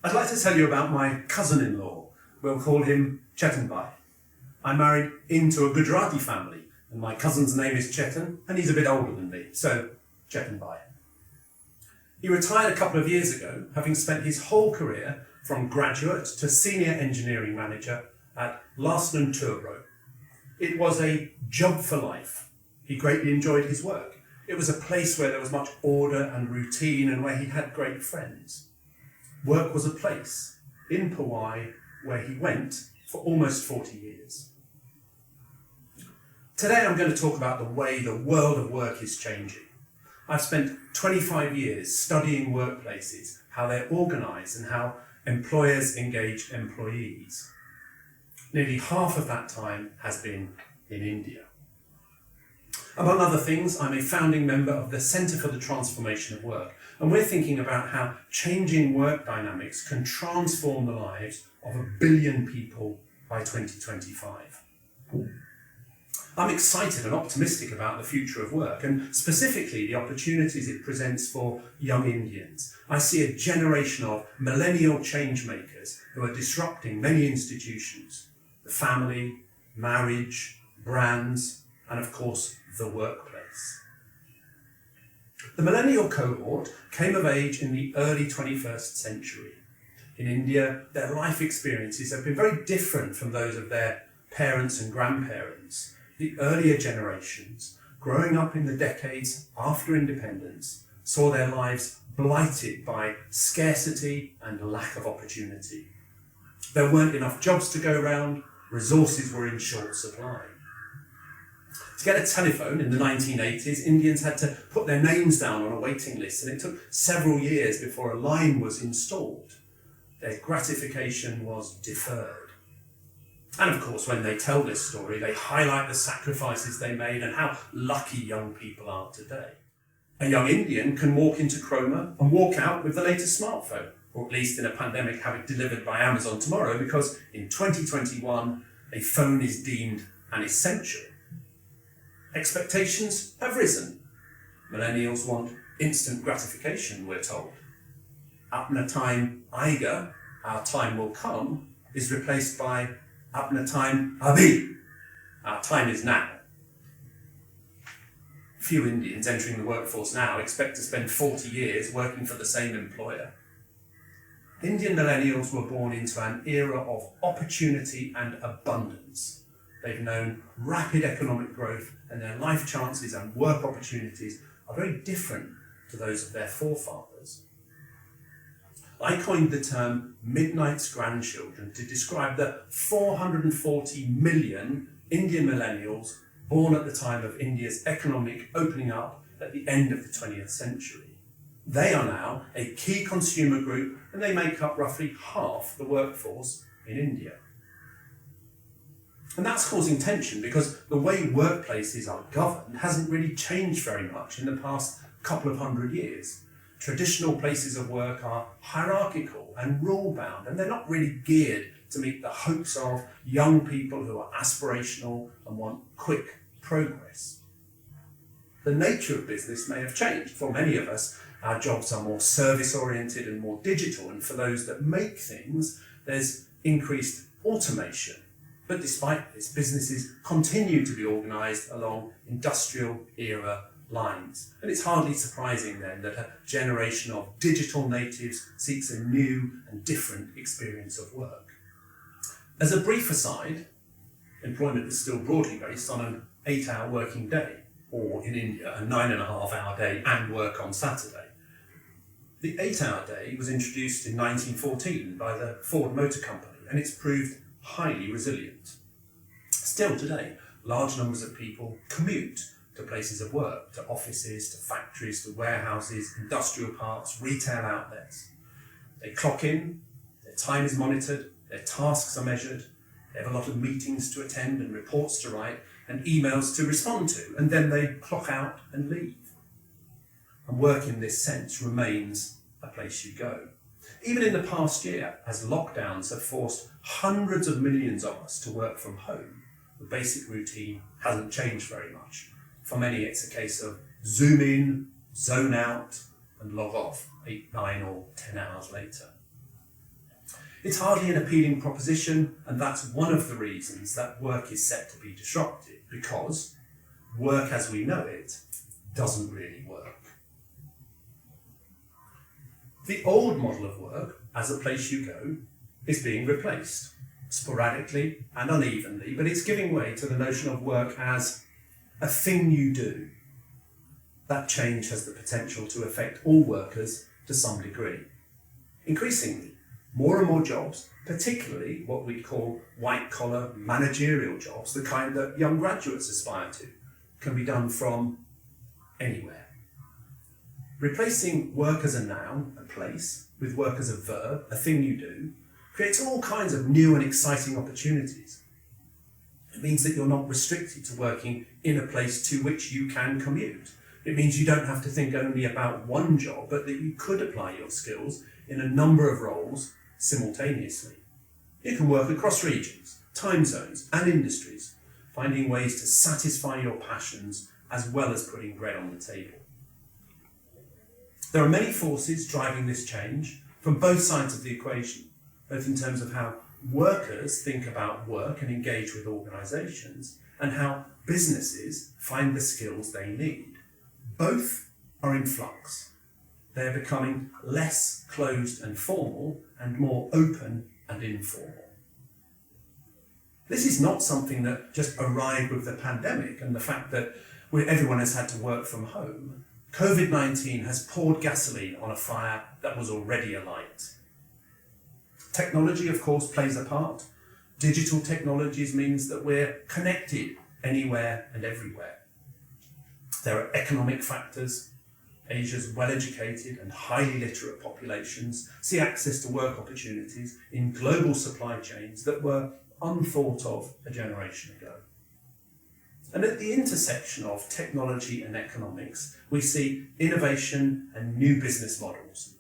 I'd like to tell you about my cousin-in-law. We'll call him Chetanbhai. I married into a Gujarati family, and my cousin's name is Chetan, and he's a bit older than me, so Chetanbhai. He retired a couple of years ago, having spent his whole career from graduate to senior engineering manager at Larsen & Toubro. It was a job for life. He greatly enjoyed his work. It was a place where there was much order and routine and where he had great friends. Work was a place in Powai where he went for almost 40 years. Today I'm going to talk about the way the world of work is changing. I've spent 25 years studying workplaces, how they're organised and how employers engage employees. Nearly half of that time has been in India. Among other things, I'm a founding member of the Centre for the Transformation of Work, and we're thinking about how changing work dynamics can transform the lives of 1 billion people by 2025. I'm excited and optimistic about the future of work, and specifically the opportunities it presents for young Indians. I see a generation of millennial change makers who are disrupting many institutions: the family, marriage, brands, and of course, the workplace. The millennial cohort came of age in the early 21st century. In India, their life experiences have been very different from those of their parents and grandparents. The earlier generations, growing up in the decades after independence, saw their lives blighted by scarcity and lack of opportunity. There weren't enough jobs to go round, resources were in short supply. To get a telephone in the 1980s, Indians had to put their names down on a waiting list, and it took several years before a line was installed. Their gratification was deferred. And of course, when they tell this story, they highlight the sacrifices they made and how lucky young people are today. A young Indian can walk into Chroma and walk out with the latest smartphone, or at least in a pandemic have it delivered by Amazon tomorrow, because in 2021, a phone is deemed an essential. Expectations have risen. Millennials want instant gratification, we're told. Apna time aayega, our time will come, is replaced by apna time abhi, our time is now. Few Indians entering the workforce now expect to spend 40 years working for the same employer. Indian millennials were born into an era of opportunity and abundance. They've known rapid economic growth, and their life chances and work opportunities are very different to those of their forefathers. I coined the term midnight's grandchildren to describe the 440 million Indian millennials born at the time of India's economic opening up at the end of the 20th century. They are now a key consumer group, and they make up roughly half the workforce in India. And that's causing tension because the way workplaces are governed hasn't really changed very much in the past couple of hundred years. Traditional places of work are hierarchical and rule-bound, and they're not really geared to meet the hopes of young people who are aspirational and want quick progress. The nature of business may have changed. For many of us, our jobs are more service-oriented and more digital, and for those that make things, there's increased automation. But despite this, businesses continue to be organised along industrial era lines. And it's hardly surprising then that a generation of digital natives seeks a new and different experience of work. As a brief aside, employment is still broadly based on an 8-hour working day, or in India, a 9.5-hour day and work on Saturday. The 8-hour day was introduced in 1914 by the Ford Motor Company, and it's proved highly resilient. Still today, large numbers of people commute to places of work, to offices, to factories, to warehouses, industrial parks, retail outlets. They clock in, their time is monitored, their tasks are measured, they have a lot of meetings to attend and reports to write and emails to respond to, and then they clock out and leave. And work in this sense remains a place you go. Even in the past year, as lockdowns have forced hundreds of millions of us to work from home, the basic routine hasn't changed very much. For many, it's a case of zoom in, zone out, and log off 8, 9, or 10 hours later. It's hardly an appealing proposition, and that's one of the reasons that work is set to be disrupted, because work as we know it doesn't really work. The old model of work, as a place you go, is being replaced, sporadically and unevenly, but it's giving way to the notion of work as a thing you do. That change has the potential to affect all workers to some degree. Increasingly, more and more jobs, particularly what we call white-collar managerial jobs, the kind that young graduates aspire to, can be done from anywhere. Replacing work as a noun, a place, with work as a verb, a thing you do, creates all kinds of new and exciting opportunities. It means that you're not restricted to working in a place to which you can commute. It means you don't have to think only about one job, but that you could apply your skills in a number of roles simultaneously. You can work across regions, time zones, and industries, finding ways to satisfy your passions as well as putting bread on the table. There are many forces driving this change from both sides of the equation, both in terms of how workers think about work and engage with organisations, and how businesses find the skills they need. Both are in flux. They are becoming less closed and formal and more open and informal. This is not something that just arrived with the pandemic and the fact that everyone has had to work from home. COVID-19 has poured gasoline on a fire that was already alight. Technology, of course, plays a part. Digital technologies means that we're connected anywhere and everywhere. There are economic factors. Asia's well-educated and highly literate populations see access to work opportunities in global supply chains that were unthought of a generation ago. And at the intersection of technology and economics, we see innovation and new business models.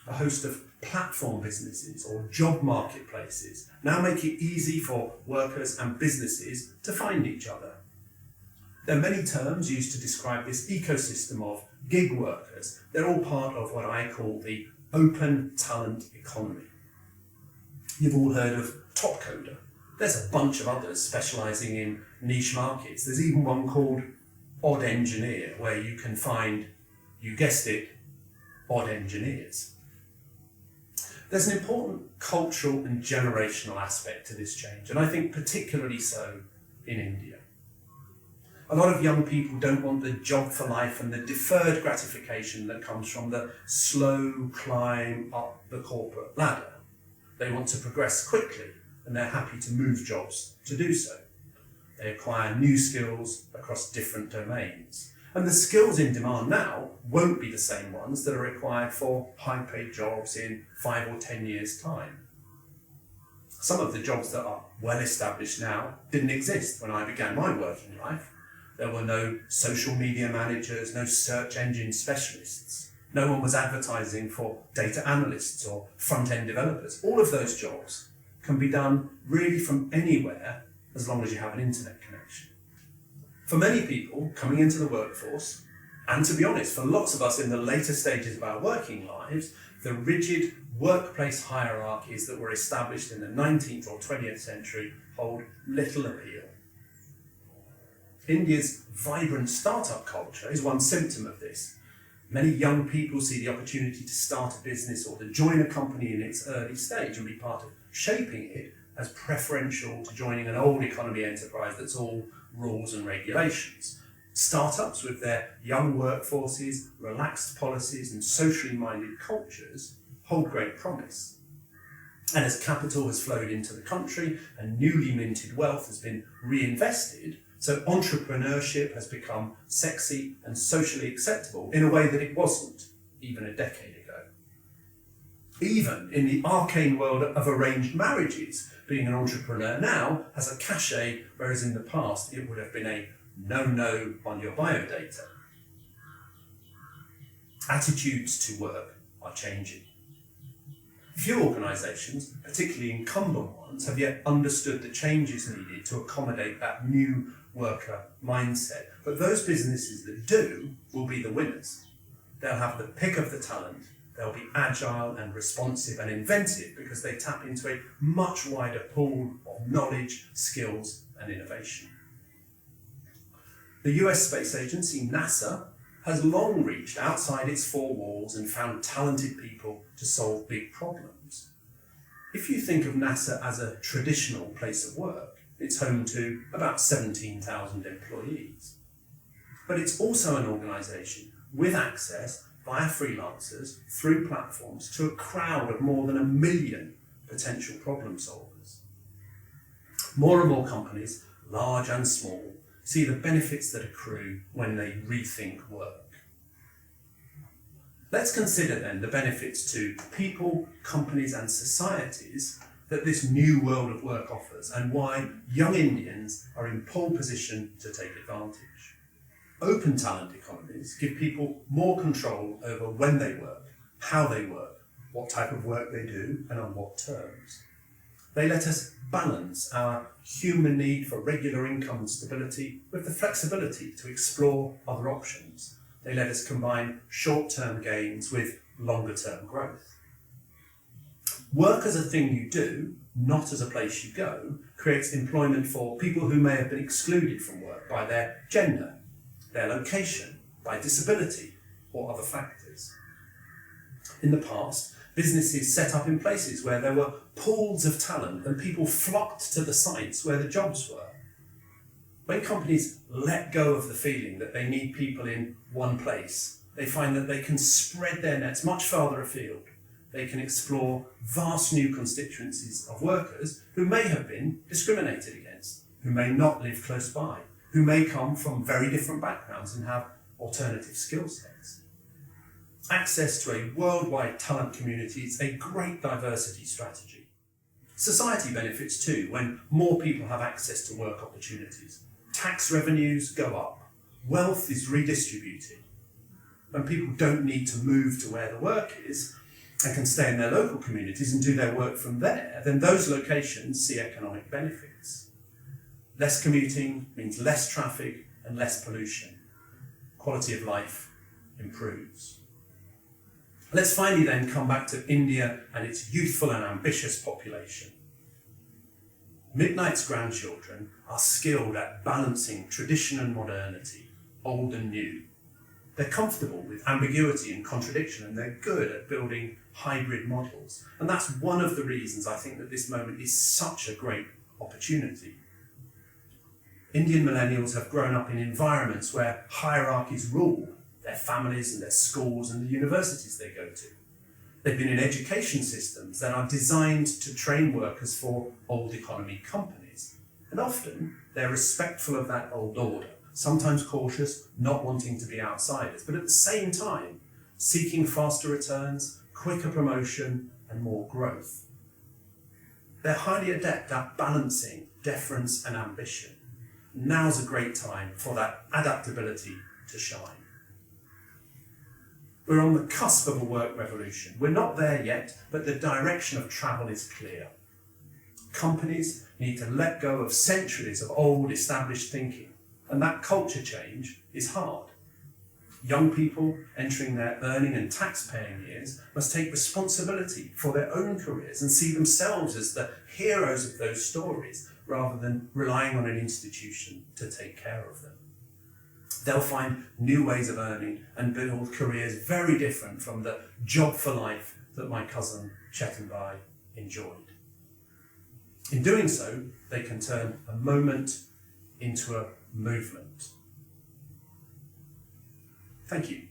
A host of platform businesses or job marketplaces now make it easy for workers and businesses to find each other. There are many terms used to describe this ecosystem of gig workers. They're all part of what I call the open talent economy. You've all heard of Top Coder. There's a bunch of others specialising in niche markets. There's even one called Odd Engineer, where you can find, you guessed it, odd engineers. There's an important cultural and generational aspect to this change, and I think particularly so in India. A lot of young people don't want the job for life and the deferred gratification that comes from the slow climb up the corporate ladder. They want to progress quickly, and they're happy to move jobs to do so. They acquire new skills across different domains. And the skills in demand now won't be the same ones that are required for high-paid jobs in 5 or 10 years' time. Some of the jobs that are well established now didn't exist when I began my working life. There were no social media managers, no search engine specialists. No one was advertising for data analysts or front-end developers. All of those jobs can be done really from anywhere as long as you have an internet connection. For many people coming into the workforce, and to be honest, for lots of us in the later stages of our working lives, the rigid workplace hierarchies that were established in the 19th or 20th century hold little appeal. India's vibrant startup culture is one symptom of this. Many young people see the opportunity to start a business or to join a company in its early stage and be part of shaping it as preferential to joining an old economy enterprise that's all rules and regulations. Startups with their young workforces, relaxed policies and socially minded cultures hold great promise. And as capital has flowed into the country and newly minted wealth has been reinvested, so entrepreneurship has become sexy and socially acceptable in a way that it wasn't even a decade ago. Even in the arcane world of arranged marriages, being an entrepreneur now has a cachet, whereas in the past it would have been a no-no on your biodata. Attitudes to work are changing. Few organisations, particularly incumbent ones, have yet understood the changes needed to accommodate that new worker mindset. But those businesses that do will be the winners. They'll have the pick of the talent, They'll be agile and responsive and inventive because they tap into a much wider pool of knowledge, skills, and innovation. The US Space Agency, NASA, has long reached outside its four walls and found talented people to solve big problems. If you think of NASA as a traditional place of work, it's home to about 17,000 employees. But it's also an organisation with access via freelancers through platforms to a crowd of more than 1 million potential problem solvers. More and more companies, large and small, see the benefits that accrue when they rethink work. Let's consider then the benefits to people, companies and societies that this new world of work offers and why young Indians are in pole position to take advantage. Open talent economies give people more control over when they work, how they work, what type of work they do and on what terms. They let us balance our human need for regular income and stability with the flexibility to explore other options. They let us combine short-term gains with longer-term growth. Work as a thing you do, not as a place you go, creates employment for people who may have been excluded from work by their gender, their location, by disability, or other factors. In the past, businesses set up in places where there were pools of talent and people flocked to the sites where the jobs were. When companies let go of the feeling that they need people in one place, they find that they can spread their nets much farther afield. They can explore vast new constituencies of workers who may have been discriminated against, who may not live close by, who may come from very different backgrounds and have alternative skill sets. Access to a worldwide talent community is a great diversity strategy. Society benefits too when more people have access to work opportunities. Tax revenues go up, wealth is redistributed. When people don't need to move to where the work is and can stay in their local communities and do their work from there, then those locations see economic benefits. Less commuting means less traffic and less pollution. Quality of life improves. Let's finally then come back to India and its youthful and ambitious population. Midnight's grandchildren are skilled at balancing tradition and modernity, old and new. They're comfortable with ambiguity and contradiction, and they're good at building hybrid models. And that's one of the reasons I think that this moment is such a great opportunity. Indian millennials have grown up in environments where hierarchies rule their families and their schools and the universities they go to. They've been in education systems that are designed to train workers for old economy companies. And often they're respectful of that old order, sometimes cautious, not wanting to be outsiders, but at the same time seeking faster returns, quicker promotion and more growth. They're highly adept at balancing deference and ambition. Now's a great time for that adaptability to shine. We're on the cusp of a work revolution. We're not there yet, but the direction of travel is clear. Companies need to let go of centuries of old established thinking, and that culture change is hard. Young people entering their earning and tax-paying years must take responsibility for their own careers and see themselves as the heroes of those stories, rather than relying on an institution to take care of them. They'll find new ways of earning and build careers very different from the job for life that my cousin Chetanbhai enjoyed. In doing so, they can turn a moment into a movement. Thank you.